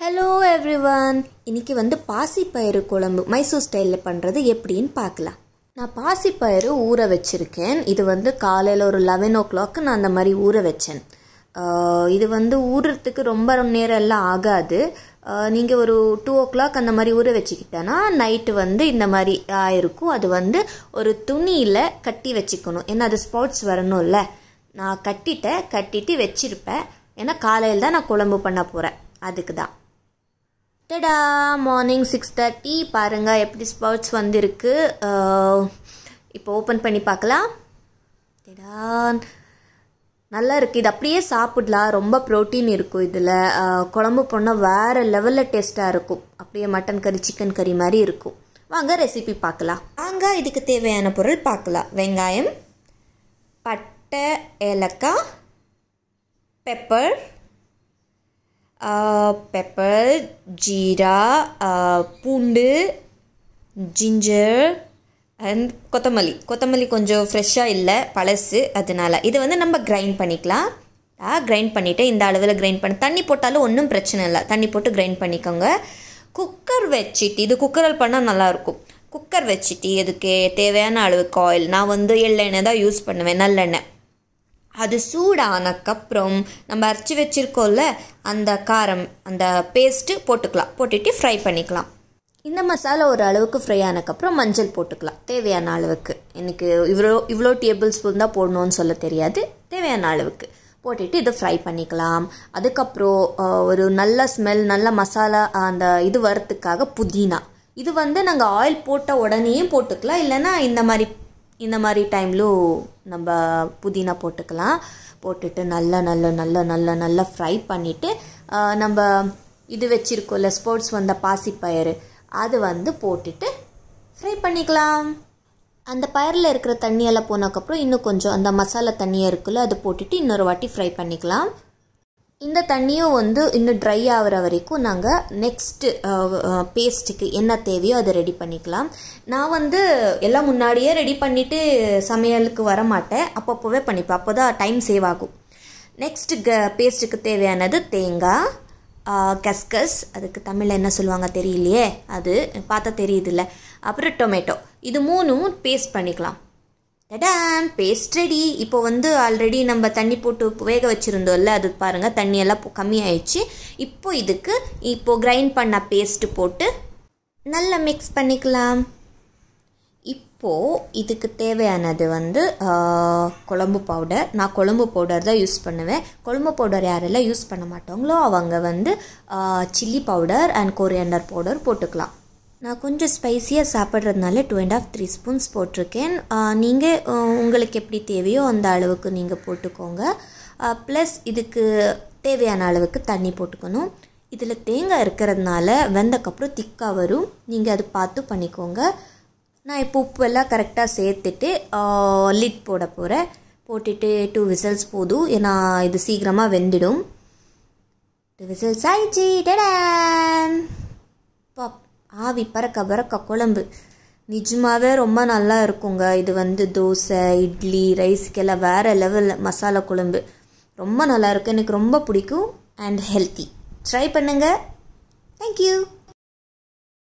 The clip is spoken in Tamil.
Hello everyone. இன்னைக்கு வந்து பாசிப்பயிறு குழம்பு மைசூர் ஸ்டைல்ல பண்றது எப்படின்னு பார்க்கலாம். நான் பாசிப்பயிறு ஊற வச்சிருக்கேன். இது வந்து காலையில ஒரு 11 o'clock நான் அந்த மாதிரி ஊற வச்சேன். இது வந்து ஊறறதுக்கு ரொம்ப நேரம் எல்லாம் ஆகாது. நீங்க ஒரு 2 o'clock அந்த மாதிரி ஊற வச்சிக்கிட்டனா நைட் வந்து இந்த மாதிரி ஆயிருக்கும். அது வந்து ஒரு துணியில கட்டி வச்சுக்கணும். ஏன்னா அது ஸ்பாட்ஸ் வரணும்ல. நான் கட்டிட்டு வச்சிருப்பேன். ஏன்னா காலையில தான் நான் குழம்பு பண்ண போறேன். அதுக்கு தான். டடா மார்னிங் 6:30 பாருங்க எப்படி ஸ்பவுட்ஸ் வந்திருக்கு. இப்போ ஓப்பன் பண்ணி பார்க்கலாம். டடா நல்லா இருக்குது. இது அப்படியே சாப்பிடலாம். ரொம்ப ப்ரோட்டீன் இருக்கும் இதில். குழம்பு பண்ணால் வேறு லெவலில் டேஸ்ட்டாக இருக்கும். அப்படியே மட்டன் கறி சிக்கன் கறி மாதிரி இருக்கும். வாங்க ரெசிபி பார்க்கலாம். வாங்க இதுக்கு தேவையான பொருள் பார்க்கலாம். வெங்காயம், பட்டை, ஏலக்காய், பெப்பர், ஜீரா, பூண்டு, ஜிஞ்சர் அண்ட் கொத்தமல்லி கொஞ்சம் ஃப்ரெஷ்ஷாக இல்லை, பழசு, அதனால் இது வந்து நம்ம கிரைண்ட் பண்ணிக்கலாம். கிரைண்ட் பண்ணிவிட்டு இந்த அளவில் கிரைண்ட் பண்ணி தண்ணி போட்டாலும் ஒன்றும் பிரச்சனை இல்லை. தண்ணி போட்டு கிரைண்ட் பண்ணிக்கோங்க. குக்கர் வச்சுட்டு, இது குக்கரில் பண்ணால் நல்லாயிருக்கும். குக்கர் வச்சுட்டு இதுக்கு தேவையான அளவுக்கு ஆயில், நான் வந்து எள்ளெண்ணெய் தான் யூஸ் பண்ணுவேன், நல்லெண்ணெய். அது சூடானக்கப்புறம் நம்ம அரைச்சி வச்சுருக்கோம்ல அந்த காரம், அந்த பேஸ்ட்டு போட்டுக்கலாம். போட்டுட்டு ஃப்ரை பண்ணிக்கலாம். இந்த மசாலா ஒரு அளவுக்கு ஃப்ரை ஆனக்கப்புறம் மஞ்சள் போட்டுக்கலாம் தேவையான அளவுக்கு. எனக்கு இவ்வளோ டேபிள் ஸ்பூன் தான் போடணும்னு சொல்ல தெரியாது. தேவையான அளவுக்கு போட்டுட்டு இதை ஃப்ரை பண்ணிக்கலாம். அதுக்கப்புறம் ஒரு நல்ல ஸ்மெல், நல்ல மசாலா அந்த இது வரத்துக்காக புதினா. இது வந்து நாங்கள் ஆயில் போட்ட உடனேயும் போட்டுக்கலாம், இல்லைன்னா இந்த மாதிரி டைம்லும் நம்ம புதினா போட்டுக்கலாம். போட்டுட்டு நல்லா ஃப்ரை பண்ணிவிட்டு நம்ம இது வச்சுருக்கோம்ல ஸ்போர்ட்ஸ் வந்த பாசிப்பயிறு, அது வந்து போட்டுட்டு ஃப்ரை பண்ணிக்கலாம். அந்த பயிரில் இருக்கிற தண்ணியெல்லாம் போனதுக்கப்புறம் இன்னும் கொஞ்சம் அந்த மசாலா தண்ணியாக இருக்குல்ல, அது போட்டுட்டு இன்னொரு வாட்டி ஃப்ரை பண்ணிக்கலாம். இந்த தண்ணியும் வந்து இன்னும் ட்ரை ஆகிற வரைக்கும் நாங்கள் நெக்ஸ்ட்டு பேஸ்ட்டுக்கு என்ன தேவையோ அதை ரெடி பண்ணிக்கலாம். நான் வந்து எல்லாம் முன்னாடியே ரெடி பண்ணிவிட்டு சமையலுக்கு வர மாட்டேன், அப்பப்போவே பண்ணிப்பேன். அப்போ தான் டைம் சேவ் ஆகும். நெக்ஸ்ட்டு பேஸ்ட்டுக்கு தேவையானது தேங்காய், கஸ்கஸ், அதுக்கு தமிழில் என்ன சொல்லுவாங்க தெரியலையே, அது பார்த்தா தெரியுதுல்ல. அப்புறம் டொமேட்டோ, இது மூணும் பேஸ்ட் பண்ணிக்கலாம். டடாம், பேஸ்ட் ரெடி. இப்போ வந்து ஆல்ரெடி நம்ம தண்ணி போட்டு வேக வச்சுருந்தோம்ல, அது பாருங்கள் தண்ணியெல்லாம் கம்மியாயிடுச்சு. இப்போ கிரைண்ட் பண்ண பேஸ்ட்டு போட்டு நல்லா மிக்ஸ் பண்ணிக்கலாம். இப்போது இதுக்கு தேவையானது வந்து குழம்பு பவுடர். நான் குழம்பு பவுடர் தான் யூஸ் பண்ணுவேன். குழம்பு பவுடர் யாரெல்லாம் யூஸ் பண்ண மாட்டாங்களோ அவங்க வந்து chilli powder and coriander powder போட்டுக்கலாம். நான் கொஞ்சம் ஸ்பைஸியாக சாப்பிட்றதுனால 2.5-3 ஸ்பூன்ஸ் போட்டிருக்கேன். நீங்கள் உங்களுக்கு எப்படி தேவையோ அந்த அளவுக்கு நீங்கள் போட்டுக்கோங்க. ப்ளஸ் இதுக்கு தேவையான அளவுக்கு தண்ணி போட்டுக்கணும். இதில் தேங்காய் இருக்கிறதுனால வெந்தக்கப்புறம் திக்காக வரும். நீங்கள் அது பார்த்து பண்ணிக்கோங்க. நான் இப்போ உப்பெல்லாம் கரெக்டாக சேர்த்துட்டு லிட் போட போகிறேன். போட்டுட்டு 2 விசில்ஸ் போதும், ஏன்னா இது சீக்கிரமாக வெந்துடும். 2 விசில்ஸ் ஆயிடுச்சு. டடான், ஆவி பறக்க குழம்பு நிஜமாகவே ரொம்ப நல்லா இருக்குங்க. இது வந்து தோசை, இட்லி, ரைஸுக்கெல்லாம் வேறு லெவல் மசாலா குழம்பு ரொம்ப நல்லாயிருக்கு. எனக்கு ரொம்ப பிடிக்கும் அண்ட் ஹெல்த்தி. ட்ரை பண்ணுங்கள். தேங்க்யூ.